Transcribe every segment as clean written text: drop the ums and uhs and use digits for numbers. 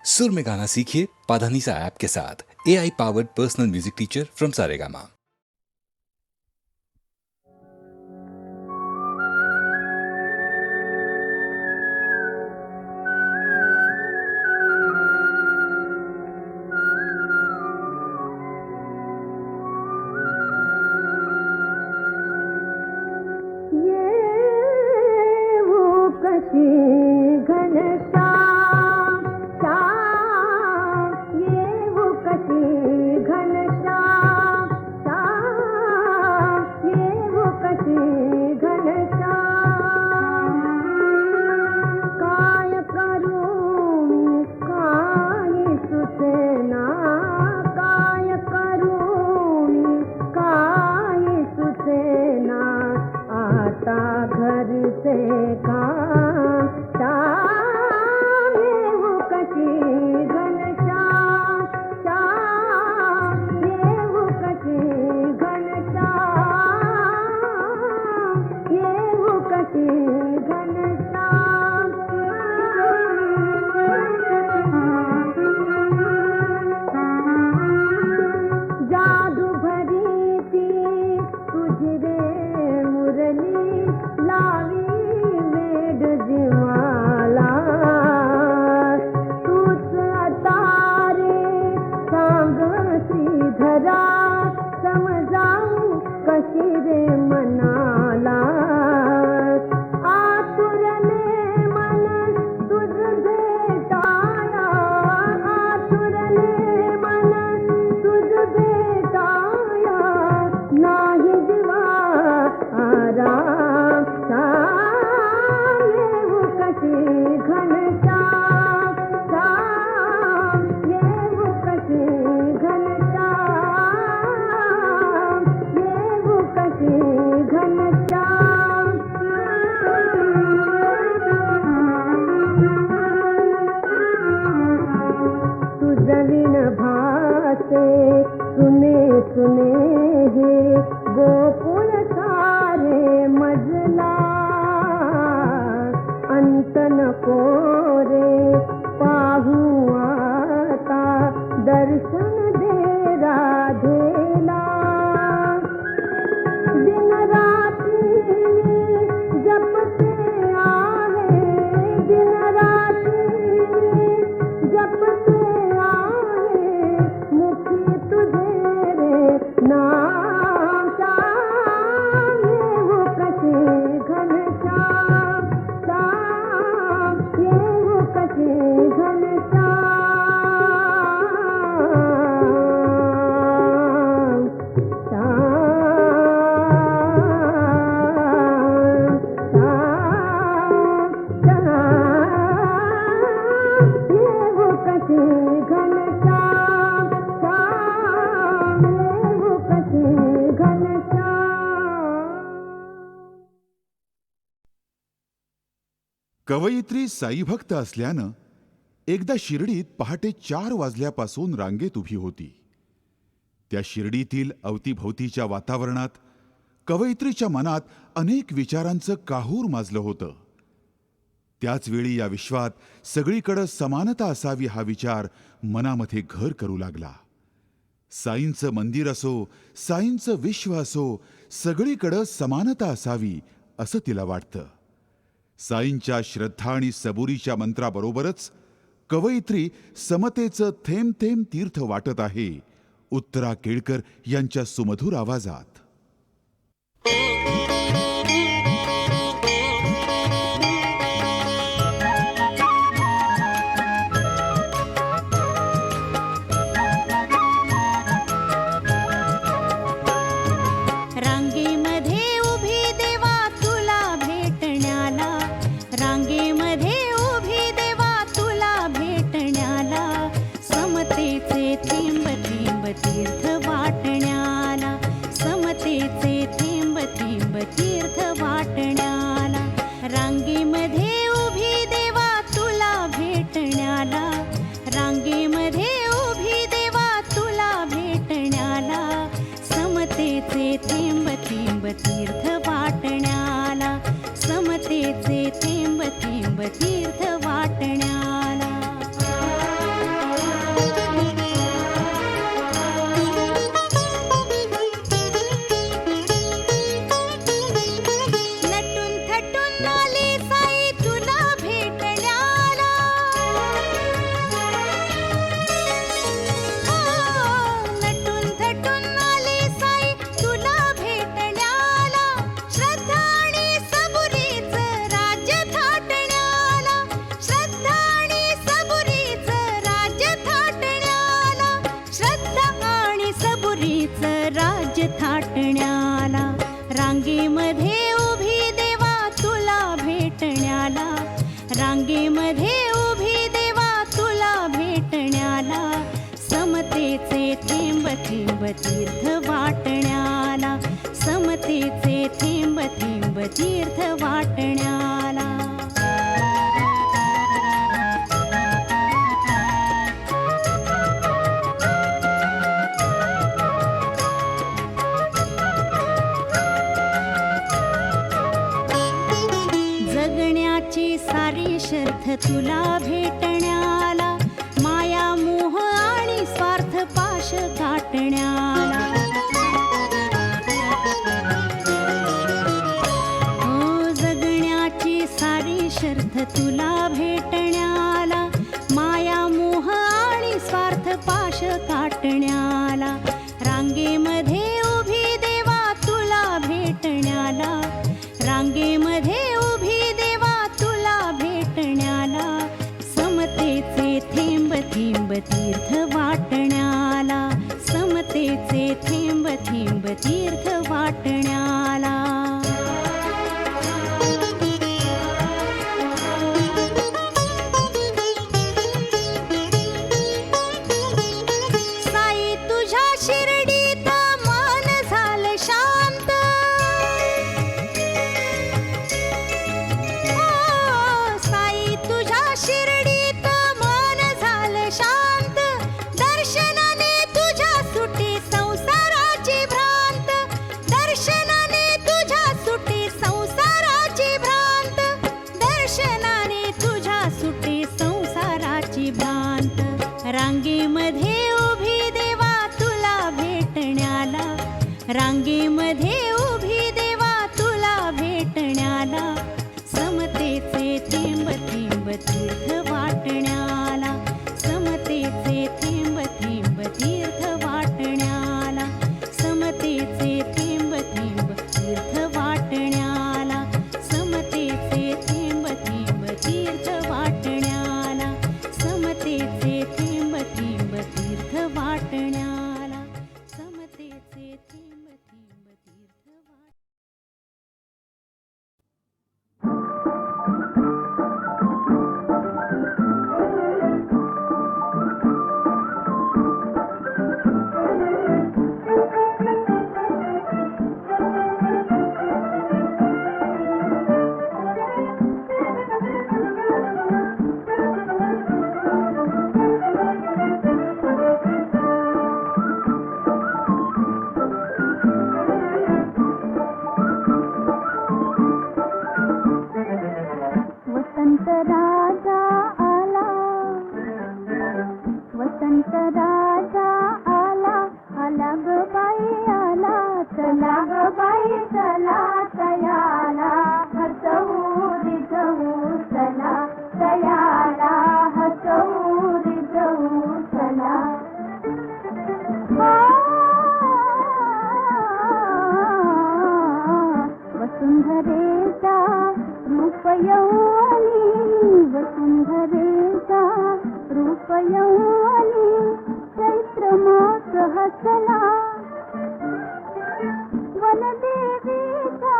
सुर में गाना सीखिए पाधानीसा ऐप के साथ। AI powered personal music teacher from Saregama. कवयित्री साईभक्त असल्यानं एकदा शिर्डीत पहाटे 4 वाजल्यापासून रांगेत उभी होती. त्या शिर्डीतील अवतीभवतीच्या वातावरणात कवयित्रीच्या मनात अनेक विचारांचं काहूर माजलं होतं. त्याचवेळी या विश्वात सगळीकडे समानता असावी हा विचार मनामध्ये घर करू लागला. साईंचं मंदिर असो, साईंचं विश्व असो, सगळीकडे समानता असावी असं तिला वाटतं. साईंच्या श्रद्धा आणि सबुरीच्या मंत्राबरोबरच कवयित्री समतेचं थेंब थेंब तीर्थ वाटत आहे उत्तरा केळकर यांच्या सुमधुर आवाजात. समतेचे थेंब थेंब तीर्थ वाटण्याला, समतेचे तीर्थ वाटण्याला, समतेचे थेंब थेंब तीर्थ वाटण्याला. जगण्याची सारी शर्थ तुला भेटण्याला, माया मोह आणि स्वार्थ पाश काटण्याला. हो जगण्याची सारी शर्थ तुला भेटण्याला, माया मोह आणि स्वार्थ पाश काटण्याला. रांगेमध्ये उभी देवा तुला भेटण्याला, रांगेमध्ये उभी देवा तुला भेटण्याला, समतेचे थेंब थेंब तीर्थ वाटण्याला, समतेचे थेंब थेंब तीर्थ वाटण्याला. साई तुझ्या शिर्डीत मन झालं शांत, साई तुझ्या शिर्डीत मन झालं शांत. दर्शनाने तुझ्या सुटी संसाराची भ्रांत, दर्शनाने तुझ्या सुटी संसाराची भ्रांत, दर्शनाने तुझ्या सुटी संसाराची भ्रांत. रांगेमध्ये उभी देवा तुला भेटण्याला, रांगेमध्ये उभी देवा तुला भेटण्याला, समतेचे थेंब थेंब तीर्थ वाटण्याला, समतेचे थेंब थेंब तीर्थ वाटण्याला, समतेचे थेंब थेंब तीर्थ वाटण्याला, समतेचे थेंब थेंब तीर्थ वाटण्याला, समतेचे थेंब थेंब तीर्थ वाटण्याला, समतेचे थेंब थेंब तीर्थ वाट. वसंत राजा आला, वसंत राजा आला, आला ग बाई आला, चला ग बाई चला तयाला, हसवू रिझवू चला तयाला, हसवू रिझवू चला. वसुंधरेचा रूप यौवनी, वसुंधरेचा रूप यौवनी, चैत्र मास हसला. वनदेवीचा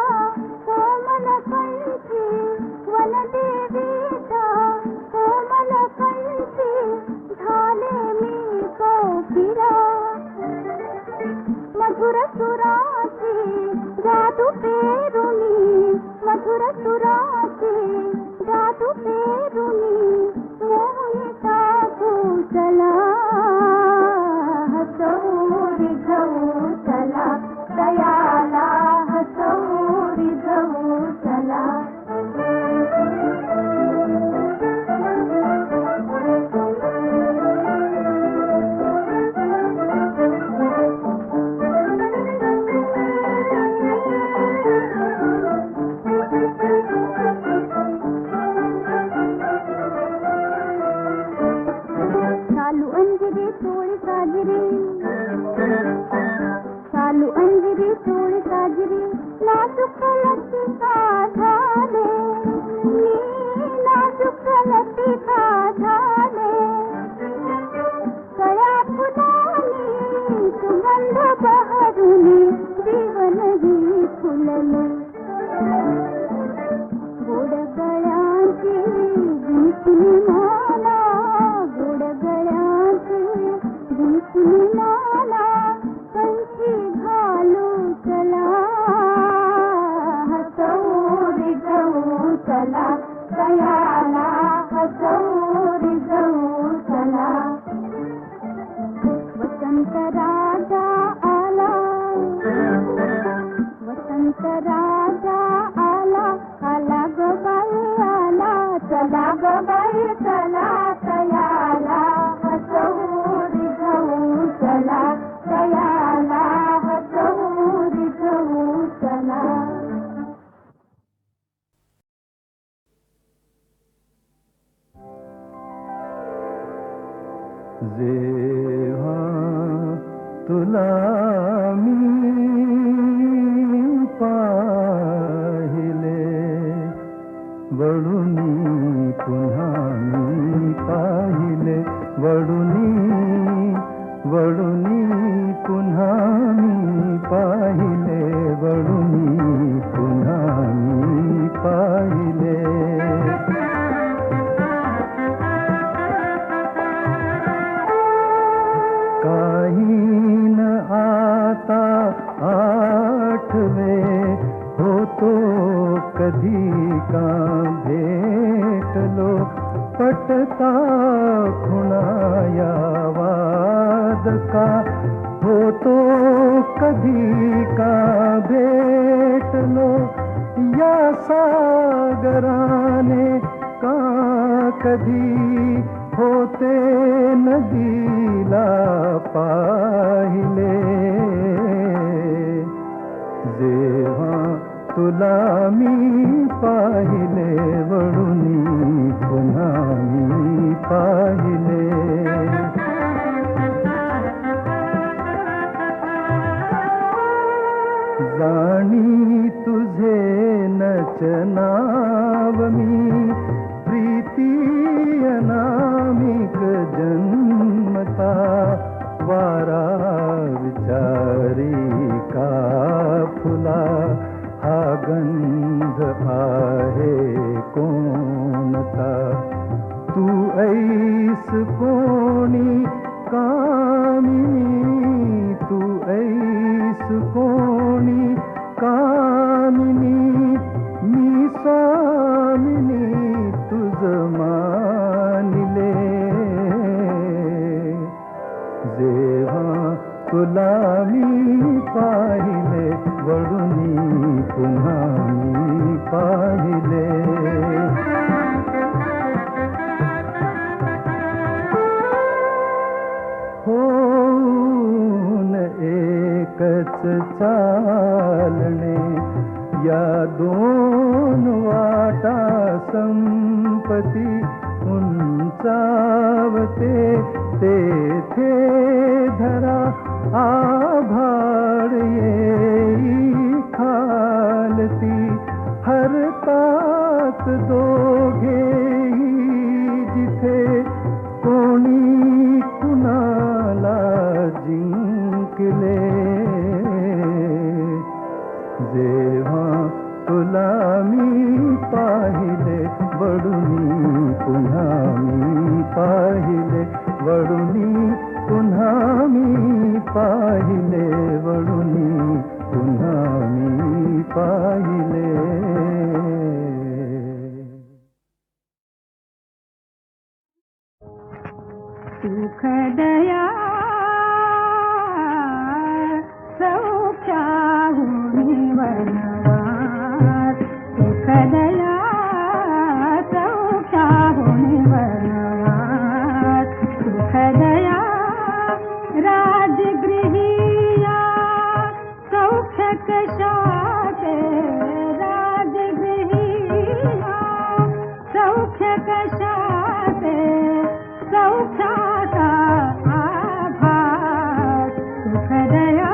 कोमल कंठी, वनदेवीचा कोमल कंठी, झाले मी कोकिला. मधुर सुराची जादू पेरुनी, मधुर सुराची जादू पेरुनी, मोहिता चला, हसवू जेव्हा तुला मी पाहिले वळुनी पुन्हा मी पाहिले वळुनी पुन्हा मी पाहिले वळुनी पुन्हा मी पाहिले काही न आता आठवे होतो कधी का भेटलो पटता खुणाया वाद का होतो कधी का भेटलो या सागराने का कधी होते नदीला पाहिले जेव्हा तुला मी पाहिले वळुनी पुन्हा मी पाहिले जाणी तुझे नचनाव मी प्रीती अनामिक जन्मता वारा विचारी का फुला हा गंध आहे कोणता तू ऐस कोणी कामिनी तू ऐस कोणी कामिनी मी स्वामिनी तुझ मानिले जेव्हा तुला मी पाहिले वळुनी पुन्हा मी पाहिले होऊन एकच चालणे या दोन वाटा संपती उंचावते तेथे धरा आभाळ येई खालती हरतात दोघेही जिथे कोणी कुणाला जिंकले जेव्हा तुला मी पाहिले वळुनी पुन्हा मी पाहिले वळुनी पुन्हा मी पाहिले वळुनी पुन्हा मी पाहिले सुखदया सौख्याहुनी वनवास सुखदया सौख्याहुनी वनवास सुखदया राजगृहिया सौख्य कशाते राजगृहिया सौख्य कशाते सौख्याचा आभास सुखदया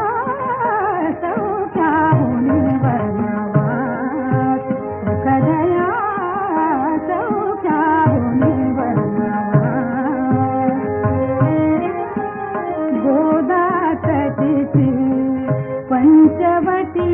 सौख्याहुनी वनवास सुखदया सौख्याहुनी वनवास गोदा तटीची पंचवटी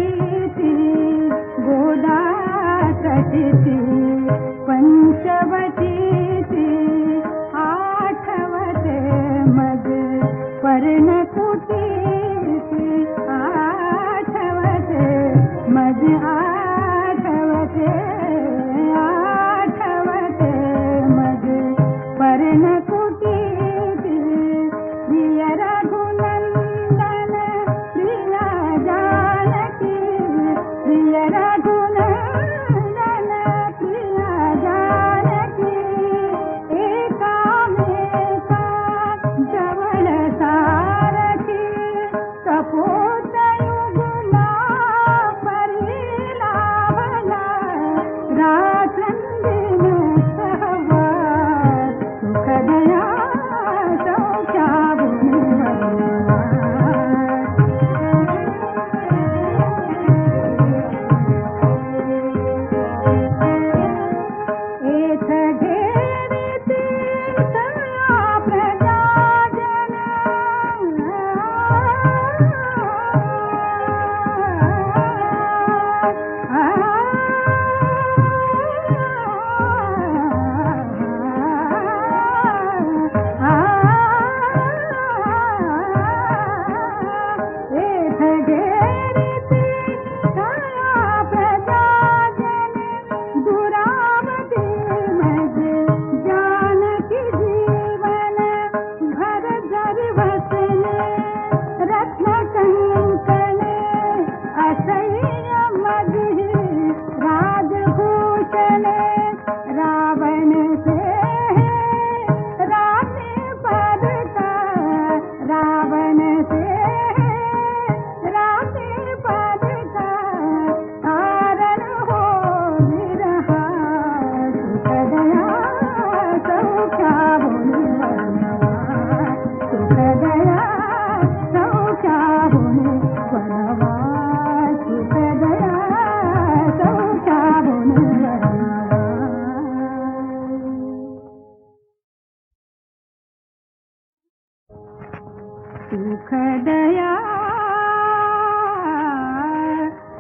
सुखदया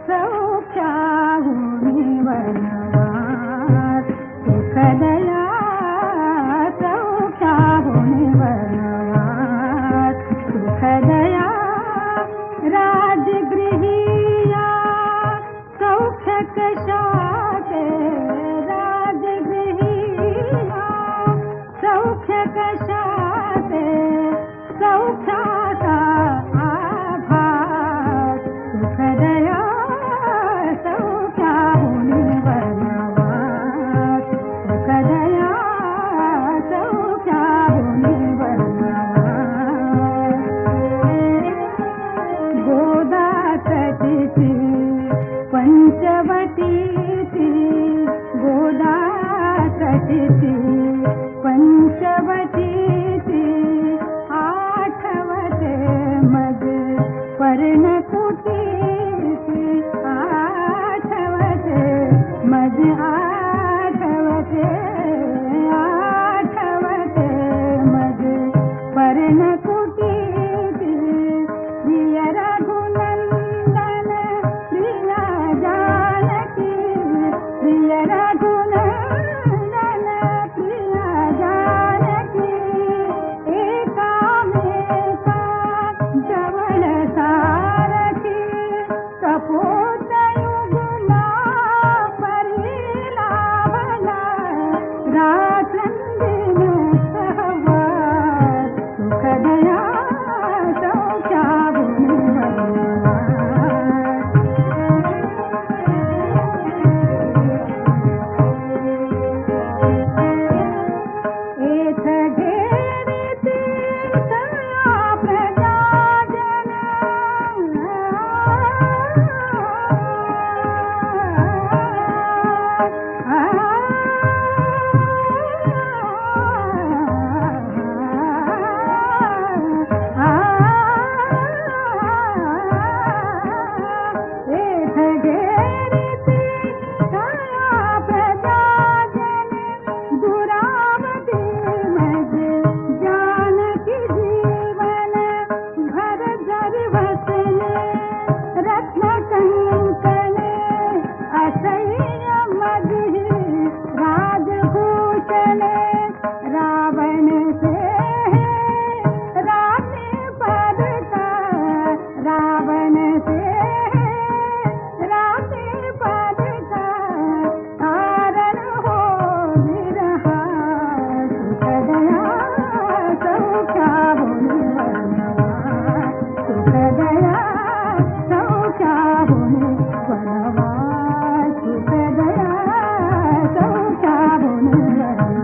सौख्याहुनी वनवास सुखदया सौख्याहुनी वनवास सुखदया राजगृहिया सौख्य कशाते राजगृहिया सौख्य कशाते सौख्याचा आभास सुखदया सौख्याहुनी वनवास सुखदया सौख्याहुनी वनवास गोदातटीची पंचवटीची गोदातटीची पंचवटीची आठवते मज पर्णकुटीची आठवते मज आठवते आठवते मज पर्णकुटीची प्रिय रघुनंदन प्रिय जानकी प्रिय रघुनंदन प्रिय जानकी एकामेका जवळ सारखी कपोतयुगला परिलाभला रात्रंदिन सहवास सुखदया सौख्याहुनी वनवास एथ घेरिती सया प्रजाजन एथ घेरिती सया प्रजाजन दुरावती मज जानकी जीवन घर जरवसने रत्न कंकणे असह्य मधि राजभूषणे रावण से रानी पदका रावण से रानी पदका कारण हो विरहा सुखदया सौख्याहुनी वनवास सुखदया सौख्याहुनी वनवास सुखदया सौख्याहुनी वनवास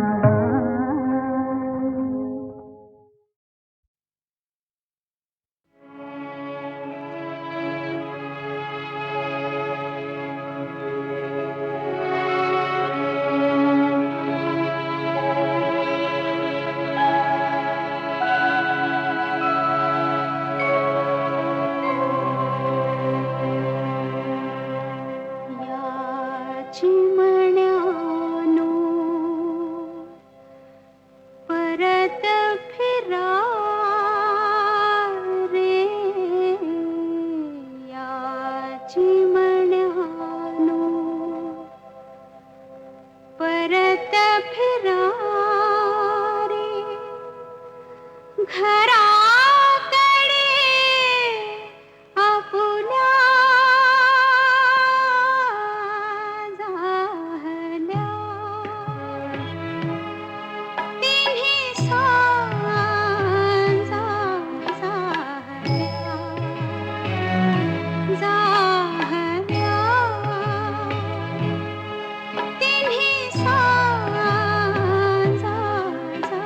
चिमण्यानो परत फिरा रे या चिमण्यानो परत फिरा रे घराकडे आपुल्या झाल्या तिन्ही सांजा झाल्या झाल्या तिन्ही सांजा झाल्या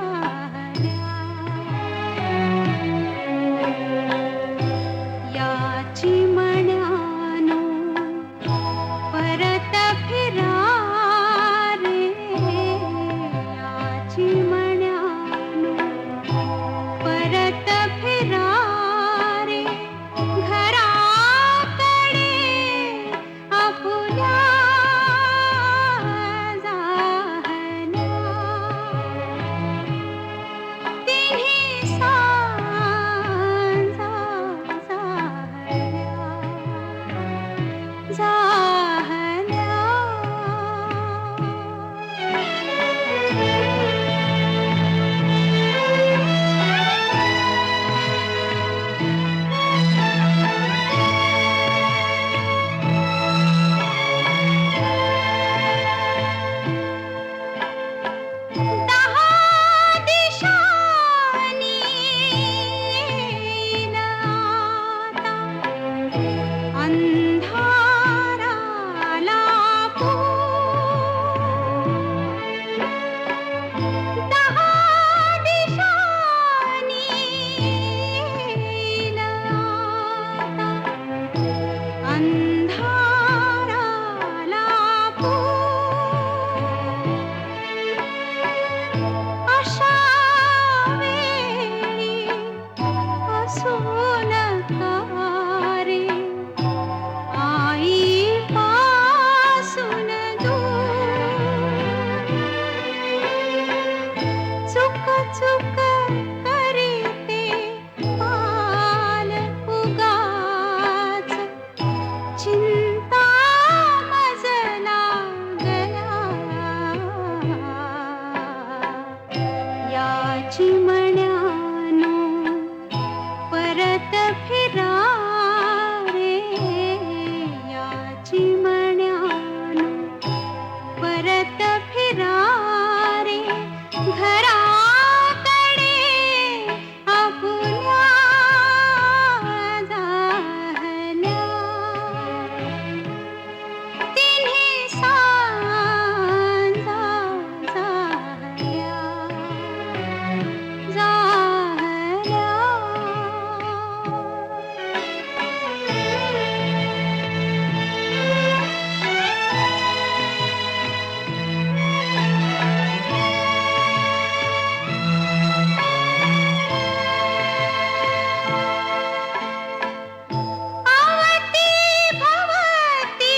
पासून कारे आई पासून दूर चुक चुक करीते पाल उगाच चिंता मजला गया याची मण्यानो परत फिरा रे याची मण्यानो परत फिरा रे घराकडे आपुल्या झाल्या तिन्ही सांजा झाल्या आवती भवती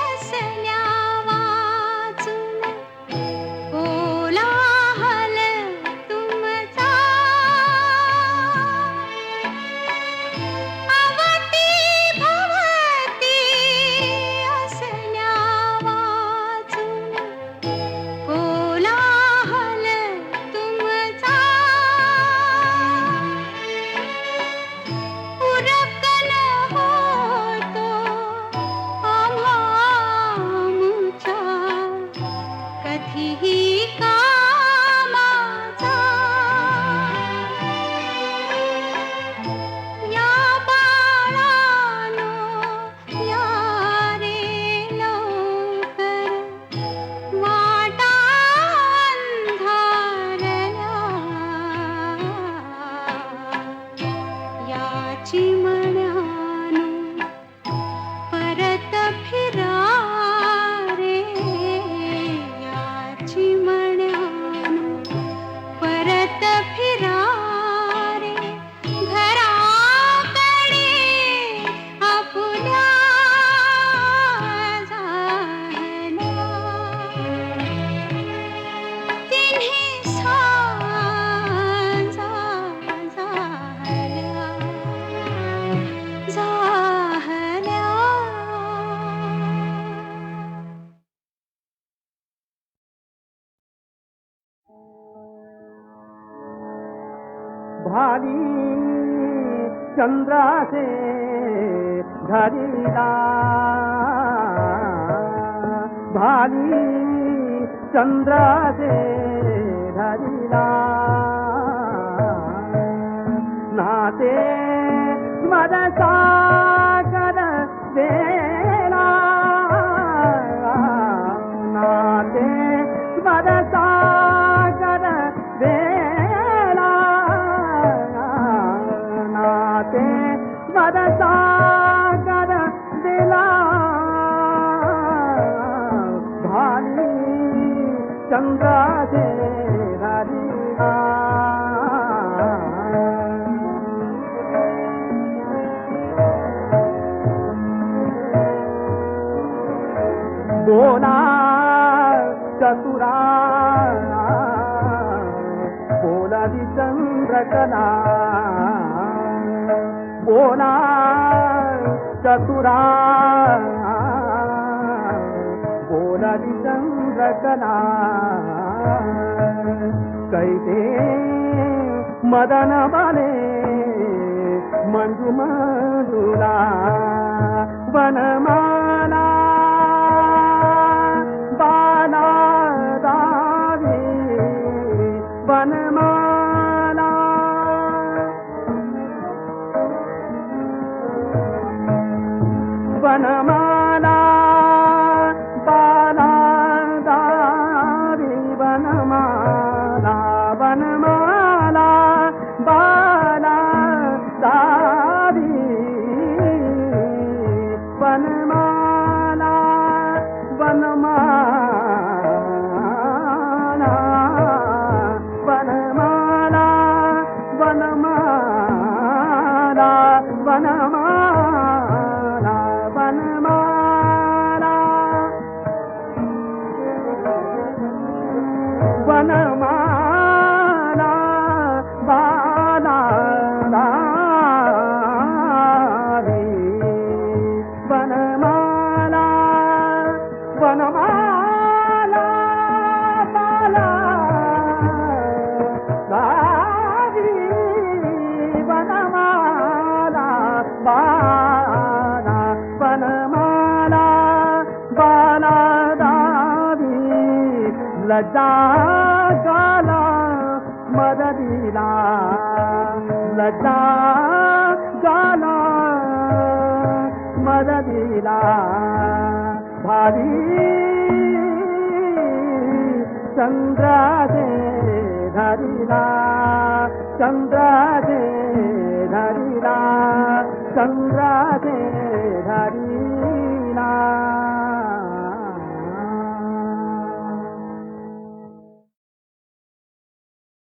असल्या वाचून कोलाहल तुमचा आवती भवती असल्या वाचून कोलाहल तुमचा उरकन होतो आम्हामुच्या कधीही कामाचा या बाळानो या रे लवकर वाटा अंधारल्या याची मण्यानो परत फिरा रे याची मण्यानो परत फिरा रे घराकडे आपुल्या झाल्या तिन्ही सांजा झाल्या भाली चंद्राचे धरिला भाली चंद्राचे धरिला नाते मद सागर वेला नाते मद सागर वेला नाते मद सागर दिला भाली चंद्राचे धरिला बोला चतुरा बोलादी चंद्रकला बोला चतुरा बोलादी चंद्रकला कैते मदन बाले मंजू मंजुला वनमाला बाला दावी वनमाला वनमाला बाला दावी वनमाला वनमाला बाला दावी वनमाला लज्जा गाला मदतीला लज्जा गाला मदतीला भारी चंद्राचे धरिला चंद्राचे धरिला चंद्राचे धरिला